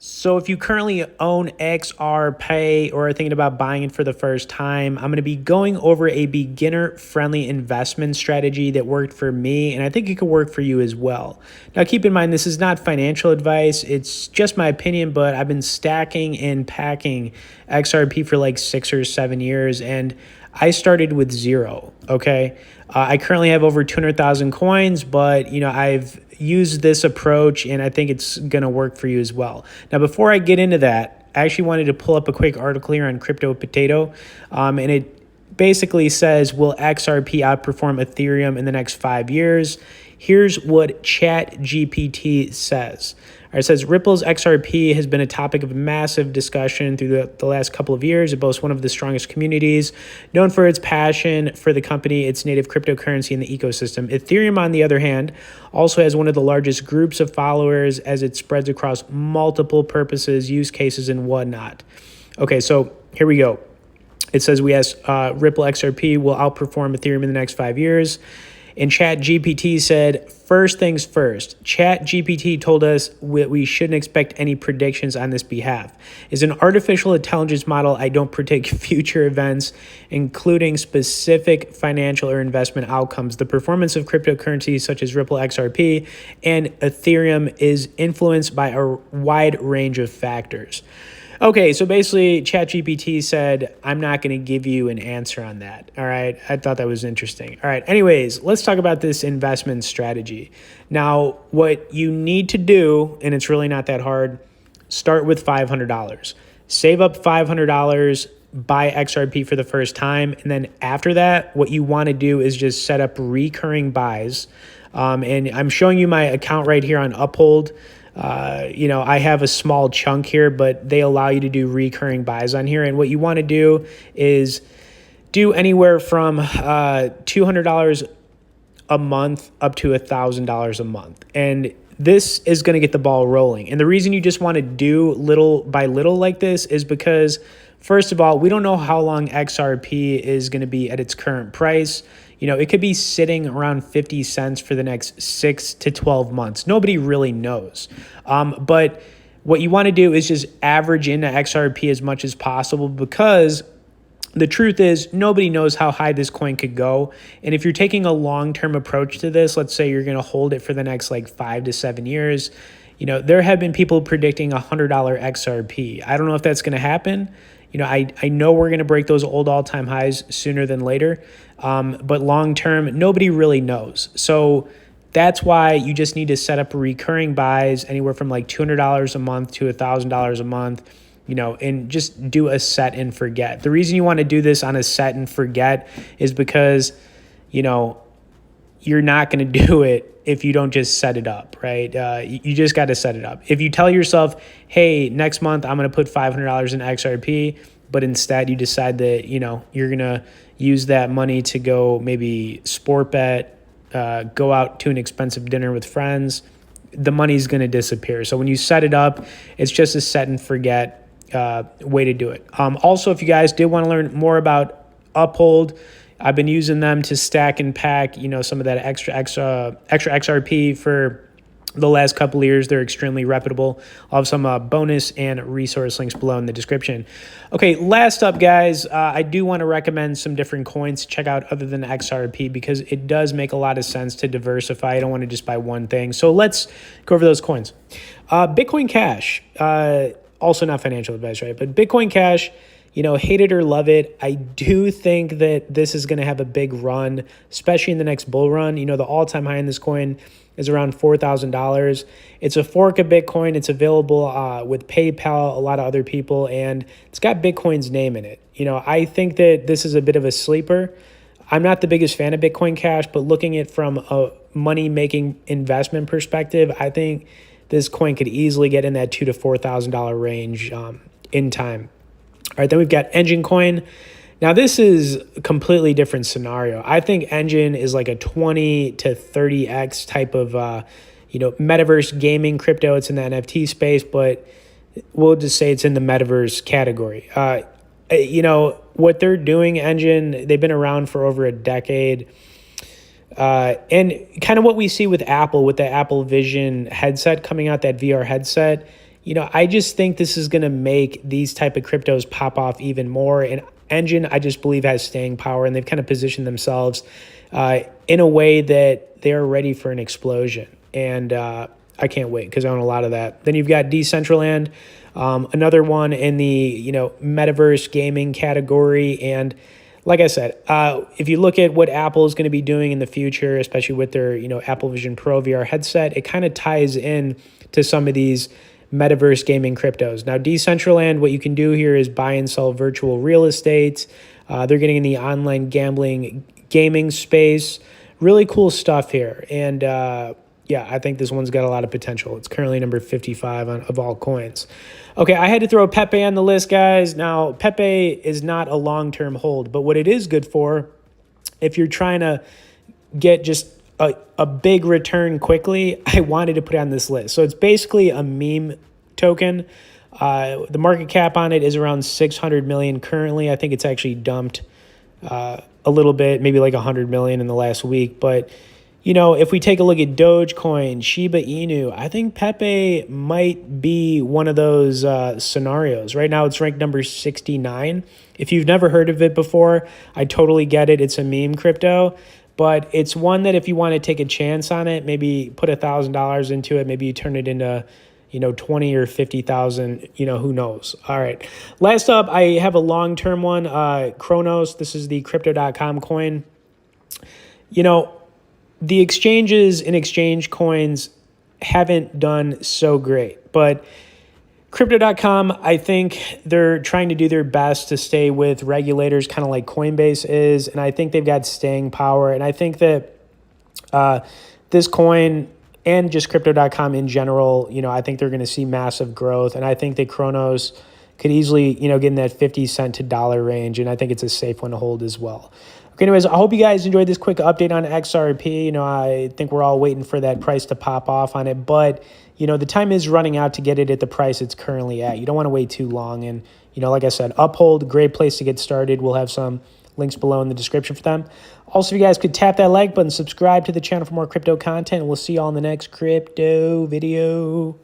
So if you currently own XRP or are thinking about buying it for the first time, I'm going to be going over a beginner-friendly investment strategy that worked for me, and I think it could work for you as well. Now, keep in mind, this is not financial advice. It's just my opinion, but I've been stacking and packing XRP for like 6 or 7 years, and I started with zero, okay? I currently have over 200,000 coins, but I've used this approach and I think it's going to work for you as well. Now, before I get into that, I actually wanted to pull up a quick article here on Crypto Potato, and it basically says, will XRP outperform Ethereum in the next 5 years? Here's what ChatGPT says. It says Ripple's XRP has been a topic of massive discussion through the last couple of years. It boasts one of the strongest communities, known for its passion for the company, its native cryptocurrency, and the ecosystem. Ethereum, on the other hand, also has one of the largest groups of followers as it spreads across multiple purposes, use cases, and whatnot. Okay, so here we go. It says we asked Ripple XRP will outperform Ethereum in the next 5 years. And ChatGPT said, first things first, ChatGPT told us we shouldn't expect any predictions on this behalf. As an artificial intelligence model, I don't predict future events, including specific financial or investment outcomes. The performance of cryptocurrencies such as Ripple XRP and Ethereum is influenced by a wide range of factors. Okay, so basically ChatGPT said, I'm not going to give you an answer on that. All right, I thought that was interesting. All right, anyways, let's talk about this investment strategy. Now, what you need to do, and it's really not that hard, start with $500. Save up $500, buy XRP for the first time, and then after that, what you want to do is just set up recurring buys. And I'm showing you my account right here on Uphold. I have a small chunk here, but they allow you to do recurring buys on here. And what you want to do is do anywhere from $200 a month up to $1,000 a month. And this is going to get the ball rolling. And the reason you just want to do little by little like this is because, first of all, we don't know how long XRP is going to be at its current price. It could be sitting around 50 cents for the next 6 to 12 months. Nobody really knows. But what you want to do is just average into XRP as much as possible, because the truth is nobody knows how high this coin could go. And if you're taking a long-term approach to this, let's say you're going to hold it for the next 5 to 7 years, there have been people predicting $100 XRP. I don't know if that's going to happen. I know we're going to break those old all-time highs sooner than later, but long-term, nobody really knows. So that's why you just need to set up recurring buys anywhere from $200 a month to $1,000 a month, and just do a set and forget. The reason you want to do this on a set and forget is because, you're not going to do it if you don't just set it up, right? You just got to set it up. If you tell yourself, hey, next month I'm going to put $500 in XRP, but instead you decide that, you're going to use that money to go maybe sport bet, go out to an expensive dinner with friends, the money's going to disappear. So when you set it up, it's just a set and forget way to do it. Also, if you guys did want to learn more about Uphold, I've been using them to stack and pack, some of that extra XRP for the last couple of years. They're extremely reputable. I'll have some bonus and resource links below in the description. Okay, last up, guys, I do want to recommend some different coins to check out other than XRP, because it does make a lot of sense to diversify. I don't want to just buy one thing. So let's go over those coins. Bitcoin Cash, also not financial advice, right? But Bitcoin Cash, hate it or love it, I do think that this is going to have a big run, especially in the next bull run. The all-time high in this coin is around $4,000. It's a fork of Bitcoin. It's available with PayPal, a lot of other people, and it's got Bitcoin's name in it. I think that this is a bit of a sleeper. I'm not the biggest fan of Bitcoin Cash, but looking at it from a money-making investment perspective, I think this coin could easily get in that $2,000 to $4,000 range in time. All right, then we've got Engine Coin. Now, this is a completely different scenario. I think Engine is like a 20 to 30x type of, metaverse gaming crypto. It's in the NFT space, but we'll just say it's in the metaverse category. What they're doing, Engine, they've been around for over a decade. And kind of what we see with Apple, with the Apple Vision headset coming out, that VR headset, I just think this is going to make these type of cryptos pop off even more. And Engine, I just believe, has staying power, and they've kind of positioned themselves in a way that they're ready for an explosion. And I can't wait because I own a lot of that. Then you've got Decentraland, another one in the metaverse gaming category. And like I said, if you look at what Apple is going to be doing in the future, especially with their Apple Vision Pro VR headset, it kind of ties in to some of these metaverse gaming cryptos. Now, Decentraland, what you can do here is buy and sell virtual real estate. They're getting in the online gambling gaming space. Really cool stuff here. And yeah, I think this one's got a lot of potential. It's currently number 55 of all coins. Okay, I had to throw Pepe on the list, guys. Now, Pepe is not a long-term hold, but what it is good for, if you're trying to get just a big return quickly, I wanted to put it on this list. So it's basically a meme token. The market cap on it is around 600 million currently. I think it's actually dumped a little bit, maybe like 100 million in the last week. But, if we take a look at Dogecoin, Shiba Inu, I think Pepe might be one of those scenarios. Right now, it's ranked number 69. If you've never heard of it before, I totally get it. It's a meme crypto. But it's one that if you want to take a chance on it, maybe put $1,000 into it, maybe you turn it into 20 or 50,000, who knows. All right. Last up, I have a long-term one, Kronos. This is the crypto.com coin. The exchanges and exchange coins haven't done so great, but Crypto.com, I think they're trying to do their best to stay with regulators, kind of like Coinbase is, and I think they've got staying power. And I think that this coin and just Crypto.com in general, I think they're going to see massive growth. And I think that Kronos could easily, get in that 50 cent to dollar range, and I think it's a safe one to hold as well. Okay, anyways, I hope you guys enjoyed this quick update on XRP. I think we're all waiting for that price to pop off on it, but the time is running out to get it at the price it's currently at. You don't want to wait too long. And, like I said, Uphold, great place to get started. We'll have some links below in the description for them. Also, if you guys could tap that like button, subscribe to the channel for more crypto content, and we'll see you all in the next crypto video.